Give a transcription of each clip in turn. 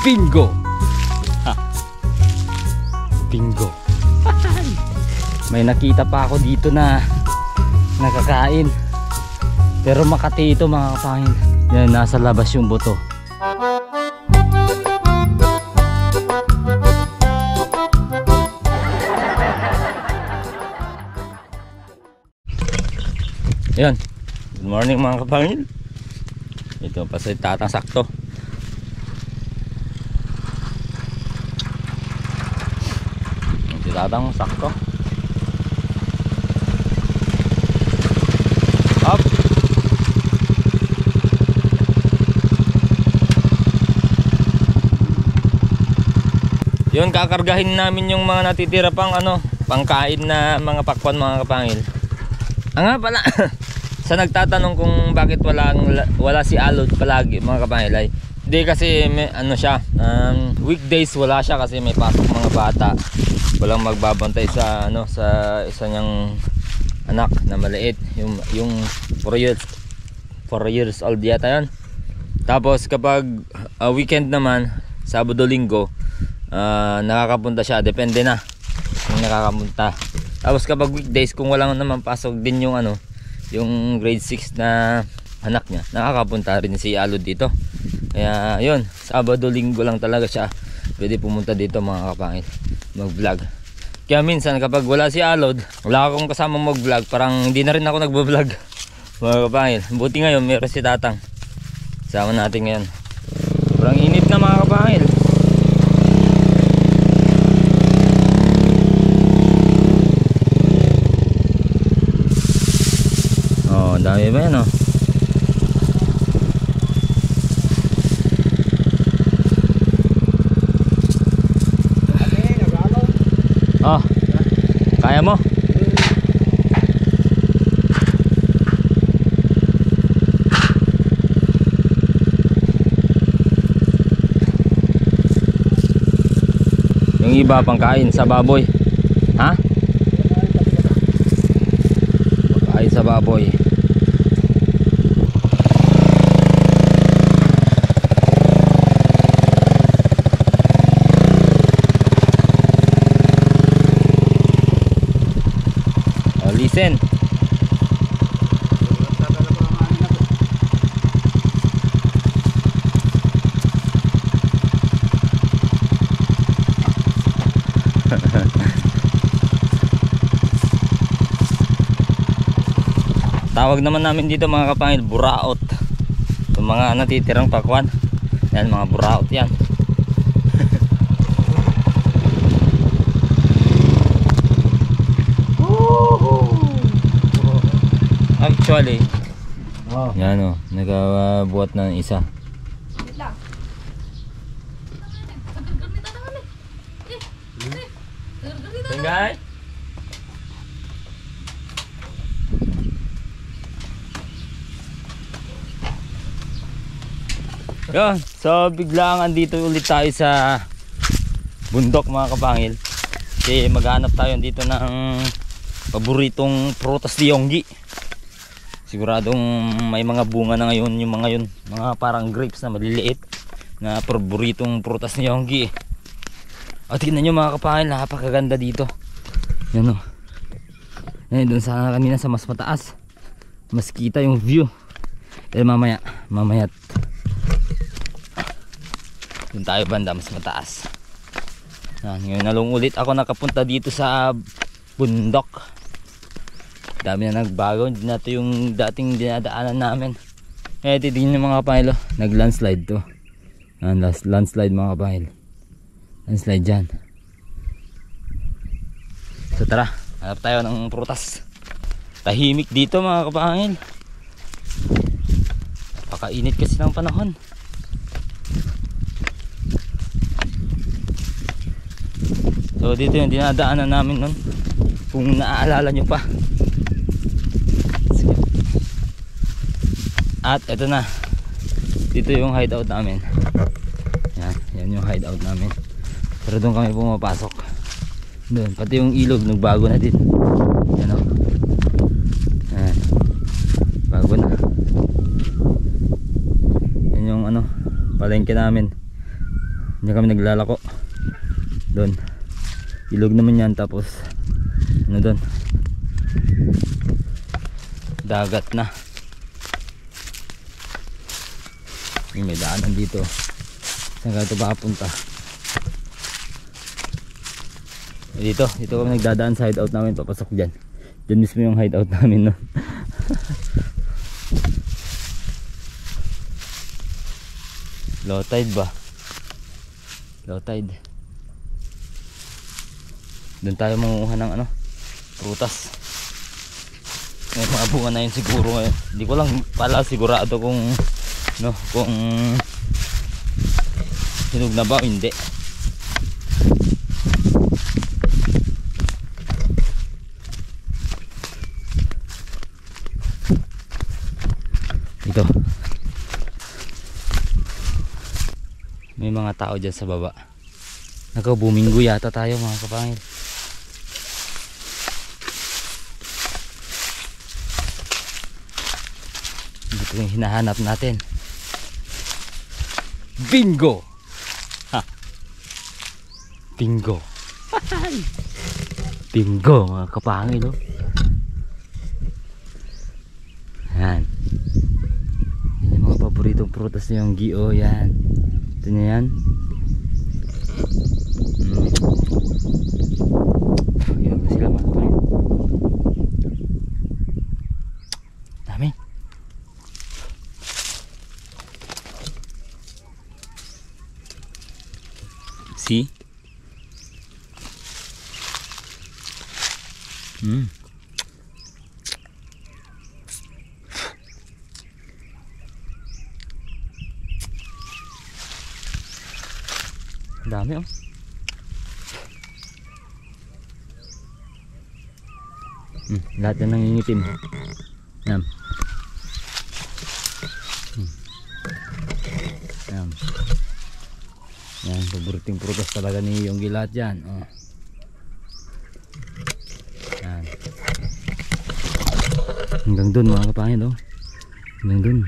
Bingo! Ha. Bingo. May nakita pa ako dito na nakakain. Pero Makati ito mga kapangil. Yan, nasa labas yung buto. Yan. Good morning mga kapangil. Ito pa sa tatang sakto. Ito tatang sakto. Up. Yun, kakargahin namin yung mga natitira pang pangkain na mga pakwan mga kapangil. Nga pala. Sa nagtatanong kung bakit wala si Alod palagi mga kapangil ay hindi kasi may siya weekdays wala siya kasi may pasok mga bata, walang magbabantay sa sa isa niyang anak na maliit, yung 4 years old yata yan. Tapos kapag weekend naman, Sabado Linggo, nakakapunta siya, depende na kung nakakapunta. Tapos kapag weekdays kung wala naman pasok din yung grade 6 na anak niya, nakakapunta rin si Alod dito. Kaya yun, Sabado Linggo lang talaga siya pwede pumunta dito mga kapangil, mag vlog. Kaya minsan kapag wala si Alod, wala akong kasamang mag vlog, parang hindi na rin ako nagbo-vlog mga kapangil. Buti ngayon meron si Tatang, sama natin ngayon. Sobrang init na mga kapangil. Oh, dami ba yan Oh, kaya mo? Yung iba pang kain sa baboy. Ha? Kain sa baboy. Listen. Tawag naman namin dito mga kapangil, buraot. Yung mga natitirang pakwan. Yan, mga buraot yan. Actually, yan nagabuhat na ng isa. Tingay. Yan, so biglang andito ulit tayo sa bundok mga kapangil. Kasi maghanap tayo dito ng paboritong prutas ni Yonggi. Siguradong may mga bunga na ngayon yung mga parang grapes na maliliit na paboritong prutas ni Yonggi. O tingnan nyo mga kapangil, napakaganda dito. Yan Yan, doon sana kanina sa mas mataas, mas kita yung view. Pero mamaya doon tayo banda mas mataas. Ngayon na lang ulit ako nakapunta dito sa bundok. Dami na nagbago, hindi na ito yung dating dinadaanan namin. Eh titignan yung mga kapangil, nag landslide to. Landslide mga kapangil, landslide dyan. So tara, hanap tayo ng prutas. Tahimik dito mga kapangil, napakainit kasi ng panahon. So dito yung dinadaanan namin nun, kung naaalala nyo pa. At eto na, dito yung hideout namin. Yan yung hideout namin. Pero doon kami pumapasok. Doon, pati yung ilog nagbago na din. Yan Yan, bago na. Yan yung palengke namin. Hindi kami naglalako. Doon. Ilog naman yan, tapos ano doon? Dagat na. May daanan dito. Saan ka ito papunta? Dito kami nagdadaan sa hideout namin, papasok dyan. Dyan mismo yung hideout namin, no? Low tide ba? Low tide. Doon tayo manguha ng ano, prutas. May mga bunga na yun siguro ngayon. Hindi ko lang pala sigurado kung no, kung hinog na ba o hindi. Ito. May mga tao dyan sa baba. Nagka-buminggo yata tayo mga kapangil. Ito yung hinahanap natin. Bingo! Ha! Bingo! Bingo mga kapangil, oh. Yan. Yan yung mga paboritong prutas na yung gio, yan. Ito niya yan. Hinog na sila mga kapangil. Dami. See? Dami, oh. Lahat na nangingitim. Yan. Yan. Yan, paboritong prutas talaga ni Yonggi lahat yan. Oh. Yan. Hanggang dun mga kapangil, oh. Hanggang dun.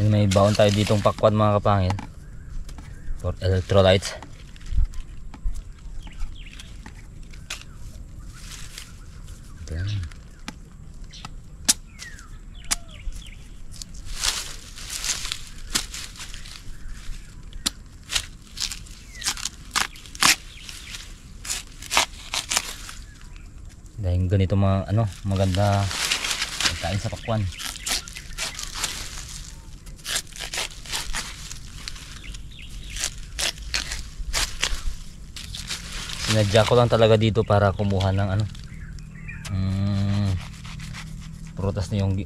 Yan, may baon tayo ditong pakwan mga kapangil for electrolytes. Yan. Dahil ganito mga ano, maganda pagkain sa pakwan. Sinadya ko lang talaga dito para kumuha ng ano, prutas ni Yonggi.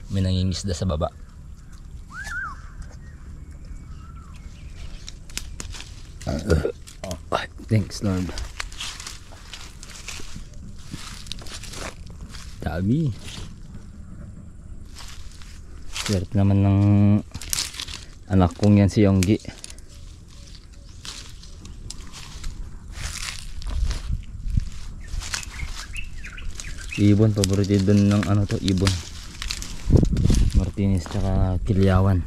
May nangingisda sa baba. Oh, thanks Lord. Dami. Swerte naman ng anak kong yan si Yonggi. Ibon, paborito doon ng ano to, ibon. Martinez tsaka Kilyawan.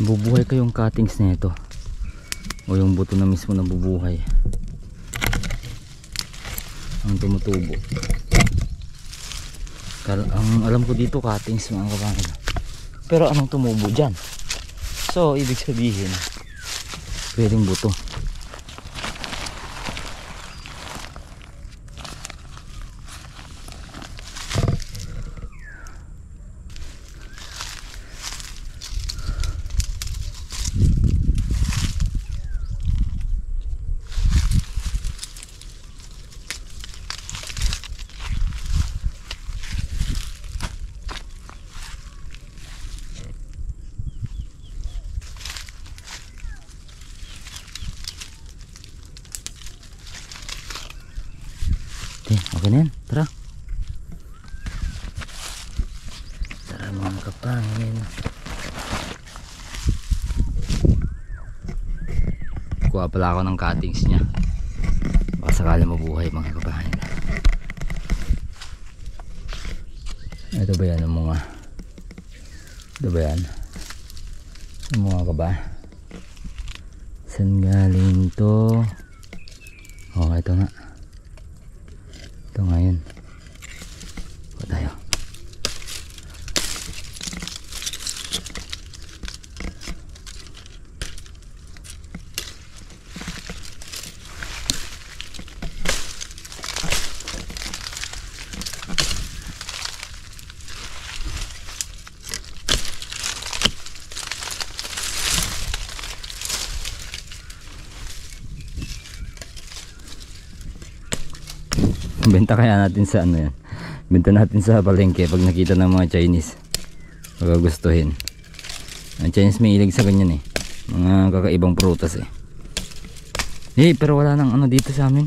Nabubuhay kayong cuttings na ito o yung buto na mismo nabubuhay ang tumutubo. Ang alam ko dito cuttings mga kapangil. Pero anong tumubo dyan? So ibig sabihin pwedeng buto. Okay na yan, tara. Tara mga kapangin. Kuha pala ako ng cuttings niya. Baka sakali mabuhay mga kapangin. Ito ba yan ang mga? Ito ba yan? Ang mga ka ba? Saan galing to? Oh, ito nga. Ito ngayon. Ito tayo. Benta kaya natin sa ano yan. Benta natin sa palengke pag nakita ng mga Chinese. Magagustuhin. Ang Chinese may ilig sa ganyan eh. Mga kakaibang prutas eh. Pero wala nang ano dito sa amin.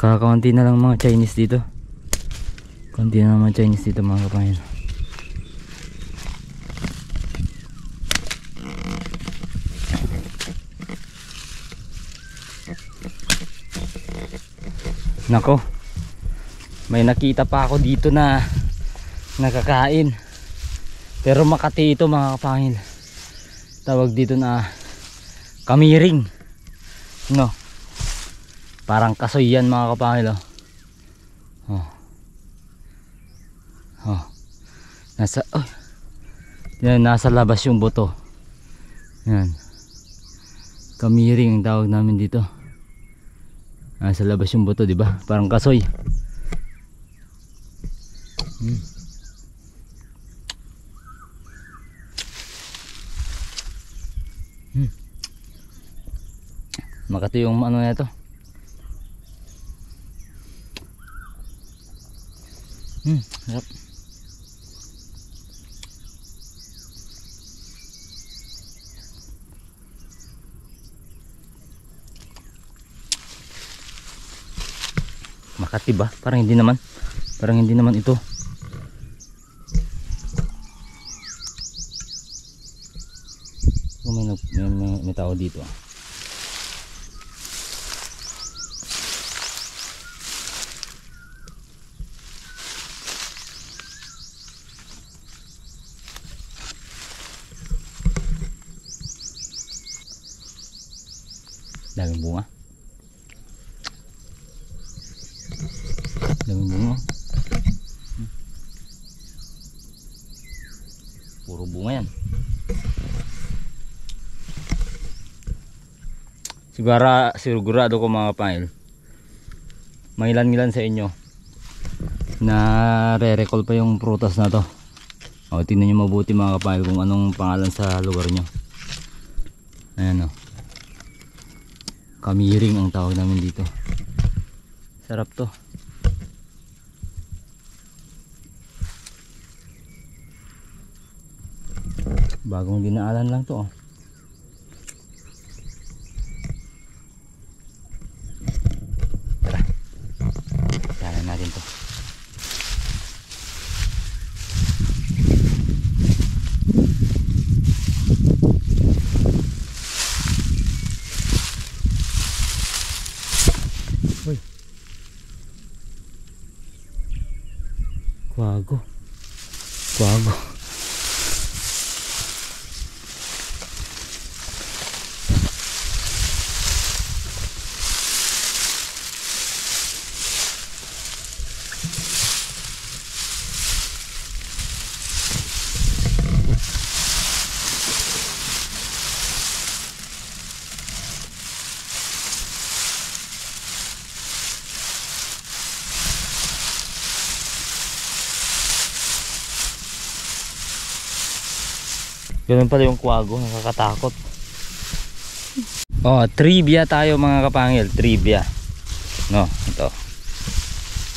Kakaunti na lang mga Chinese dito. Kaunti na lang mga Chinese dito mga kapangin. Nako. May nakita pa ako dito na nakakain. Pero Makati ito mga kapangil. Tawag dito na kamiring. No. Parang kasoy yan mga kapangil. Oh. Oh. Yan, nasa labas yung buto. Yan. Kamiring ang tawag namin dito. Nasa labas yung buto, di ba? Parang kasoy. Makati yung ano na ito. Sarap. Makati ba? Parang hindi naman. Parang hindi naman ito. May tao dito. Daming bunga. Daming bunga. Puro bunga yan. Sigurado ko mga kapangil, mailan-ilan sa inyo na re-recall pa yung prutas na to. O, tingnan nyo mabuti mga kapangil kung anong pangalan sa lugar nyo. Ayan o, kamiring ang tawag namin dito. Sarap to. Bagong dinaalan lang to. Natin to. Uy. Kwago. Kwago. Ganun pala yung kwago, nakakatakot. Oh, trivia tayo mga kapangil, trivia. No, ito.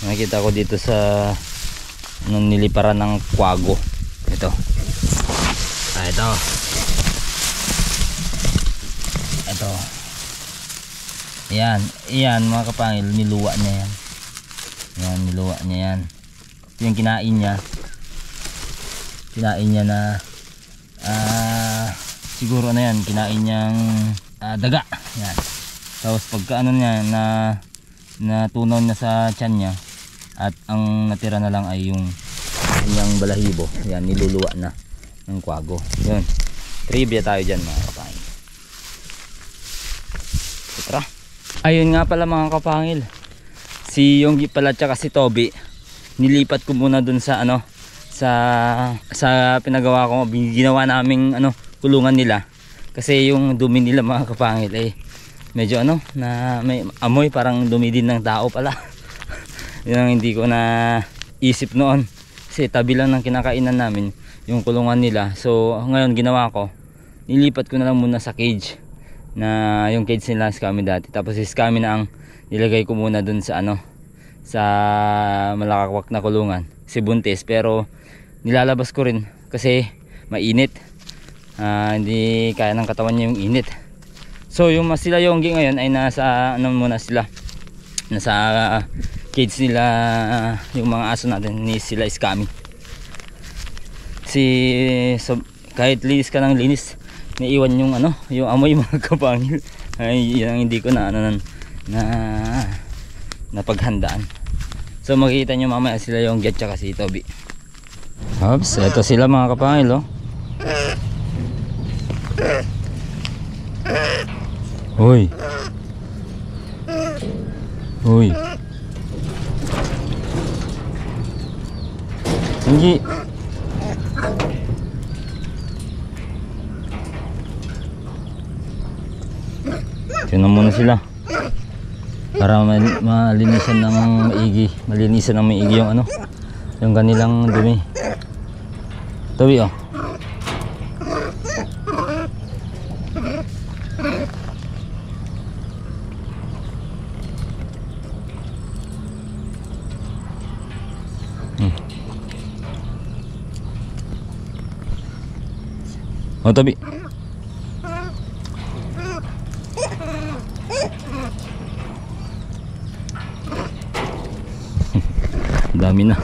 Nakita ko dito sa niliparan ng kwago. Ito. Ito. Ito. Yan mga kapangil, niluwa niya yan. Yan, niluwa niya yan. Ito yung kinain niya. Kinain niya na siguro na yan, kinain niyang daga. Yan. Tapos pagka ano niya na natunaw niya sa tiyan niya at ang natira na lang ay yung kanyang balahibo. Yan, niluluwa na ng kwago. Yun. Trivia tayo dyan mga kapangil. Tara. Ayun nga pala mga kapangil. Si Yonggi pala tsaka si Toby, nilipat ko muna dun sa ano, sa pinagawa ko, ginawa naming ano, kulungan nila. Kasi yung dumi nila mga kapangil medyo ano, na may amoy, parang dumi din ng tao pala. Yun ang hindi ko na isip noon. Kasi tabi lang ng kinakainan namin yung kulungan nila. So ngayon ginawa ko, nilipat ko na lang muna sa cage. Na yung cage nila Scammy dati. Tapos si Scammy na ang nilagay ko muna dun sa ano, sa malakakwak na kulungan, si Buntis. Pero nilalabas ko rin kasi mainit. Hindi kaya ng katawan niya yung init. So yung sila Yonggi ngayon ay nasa ano muna sila, nasa cage nila, yung mga aso natin ni sila Scammy. So, kahit linis ka ng linis, naiwan yung ano, yung amoy mga kapangil. Ay yan ang hindi ko na napaghandaan. So makikita nyo mamaya sila Yonggi at saka si Toby. Oops, eto sila mga kapangil, oh. Hoy. Hoy. Yonggi. Tingnan muna sila para malinisan ng maigi yung ano, yung kanilang dumi. Toby, oh. Oh, Toby. Dami na.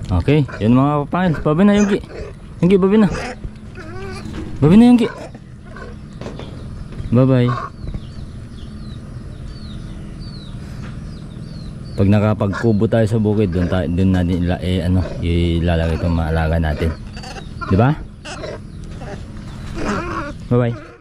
Okay, yan mga kapangil. Babi na Yonggi. Yonggi, babi na. Babi na Yonggi. Bye bye. Pag nakapagkubo tayo sa bukid, doon natin ano, ilalagay itong mga alaga natin. Di ba? Bye bye.